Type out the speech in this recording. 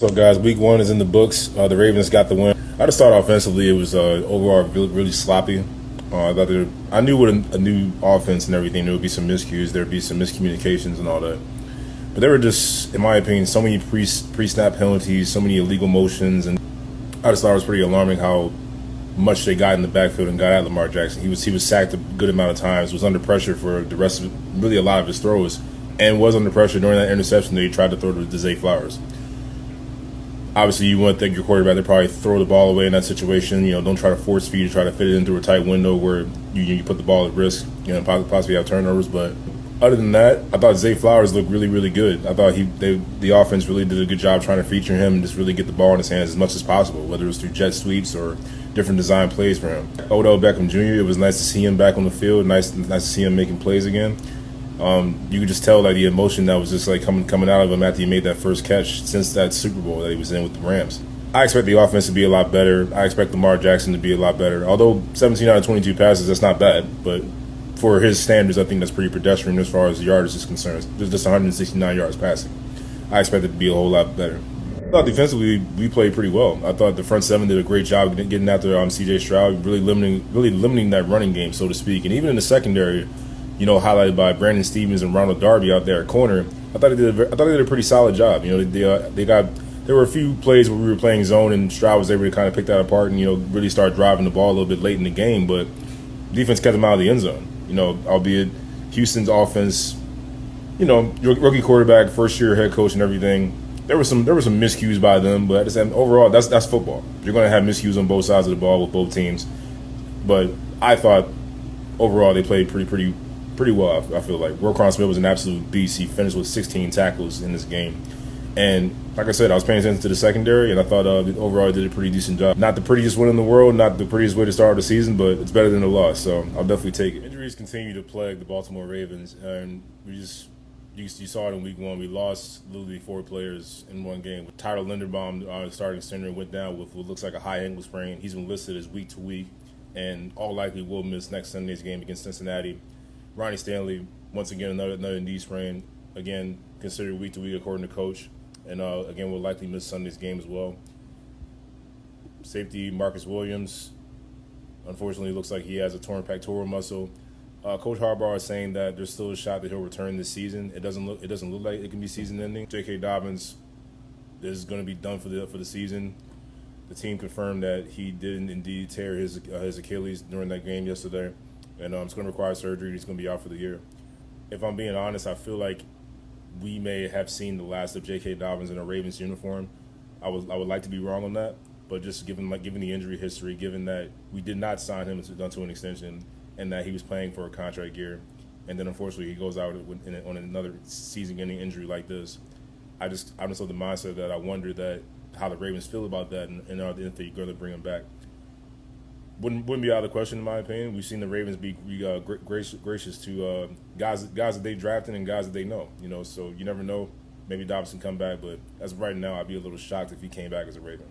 So, guys, week one is in the books. The Ravens got the win. I just thought offensively it was overall really sloppy. I knew with a new offense and everything, there would be some miscues, there would be some miscommunications and all that. But there were just, in my opinion, so many pre-snap penalties, so many illegal motions, and I just thought it was pretty alarming how much they got in the backfield and got at Lamar Jackson. He was sacked a good amount of times, was under pressure for the rest of really a lot of his throws, and was under pressure during that interception that he tried to throw to Zay Flowers. Obviously, you want to think your quarterback to probably throw the ball away in that situation. Don't try to force feed, try to fit it into a tight window where you put the ball at risk, possibly have turnovers. But other than that, I thought Zay Flowers looked really good. I thought the offense really did a good job trying to feature him and just really get the ball in his hands as much as possible, whether it was through jet sweeps or different design plays for him. Odell Beckham Jr., it was nice to see him back on the field, nice to see him making plays again. You could just tell the emotion that was just coming out of him after he made that first catch since that Super Bowl that he was in with the Rams. I expect the offense to be a lot better. I expect Lamar Jackson to be a lot better. Although 17 out of 22 passes, that's not bad. But for his standards, I think that's pretty pedestrian as far as yardage is concerned. There's just 169 yards passing. I expect it to be a whole lot better. I thought defensively we played pretty well. I thought the front seven did a great job getting after C.J. Stroud, really limiting that running game, so to speak. And even in the secondary, highlighted by Brandon Stevens and Ronald Darby out there at corner, I thought they did a pretty solid job. There were a few plays where we were playing zone and Stroud was able to kind of pick that apart and really start driving the ball a little bit late in the game, but defense kept them out of the end zone. Albeit Houston's offense, rookie quarterback, first year head coach and everything. There were some miscues by them, but at the same overall that's football. You're going to have miscues on both sides of the ball with both teams, but I thought overall they played pretty well. I feel like Roquan Smith was an absolute beast. He finished with 16 tackles in this game. And like I said, I was paying attention to the secondary, and I thought overall he did a pretty decent job. Not the prettiest win in the world, not the prettiest way to start the season, but it's better than a loss, so I'll definitely take it. Injuries continue to plague the Baltimore Ravens, and you saw it in week one. We lost literally 4 players in one game. Tyler Linderbaum, starting center, went down with what looks like a high ankle sprain. He's been listed as week to week, and all likely will miss next Sunday's game against Cincinnati. Ronnie Stanley, once again, another knee sprain. Again, considered week to week according to coach. And again, will likely miss Sunday's game as well. Safety Marcus Williams, unfortunately, looks like he has a torn pectoral muscle. Coach Harbaugh is saying that there's still a shot that he'll return this season. It doesn't look like it can be season ending. J.K. Dobbins is going to be done for the season. The team confirmed that he did indeed tear his Achilles during that game yesterday. And it's going to require surgery. He's going to be out for the year. If I'm being honest, I feel like we may have seen the last of J.K. Dobbins in a Ravens uniform. I would like to be wrong on that, but just given the injury history, given that we did not sign him to an extension, and that he was playing for a contract year, and then unfortunately he goes out on another season-ending injury like this, I'm just of the mindset that I wonder that how the Ravens feel about that, and if they're going to bring him back. Wouldn't be out of the question, in my opinion. We've seen the Ravens be gracious to guys that they drafted and guys that they know. So you never know. Maybe Dobson come back, but as of right now, I'd be a little shocked if he came back as a Raven.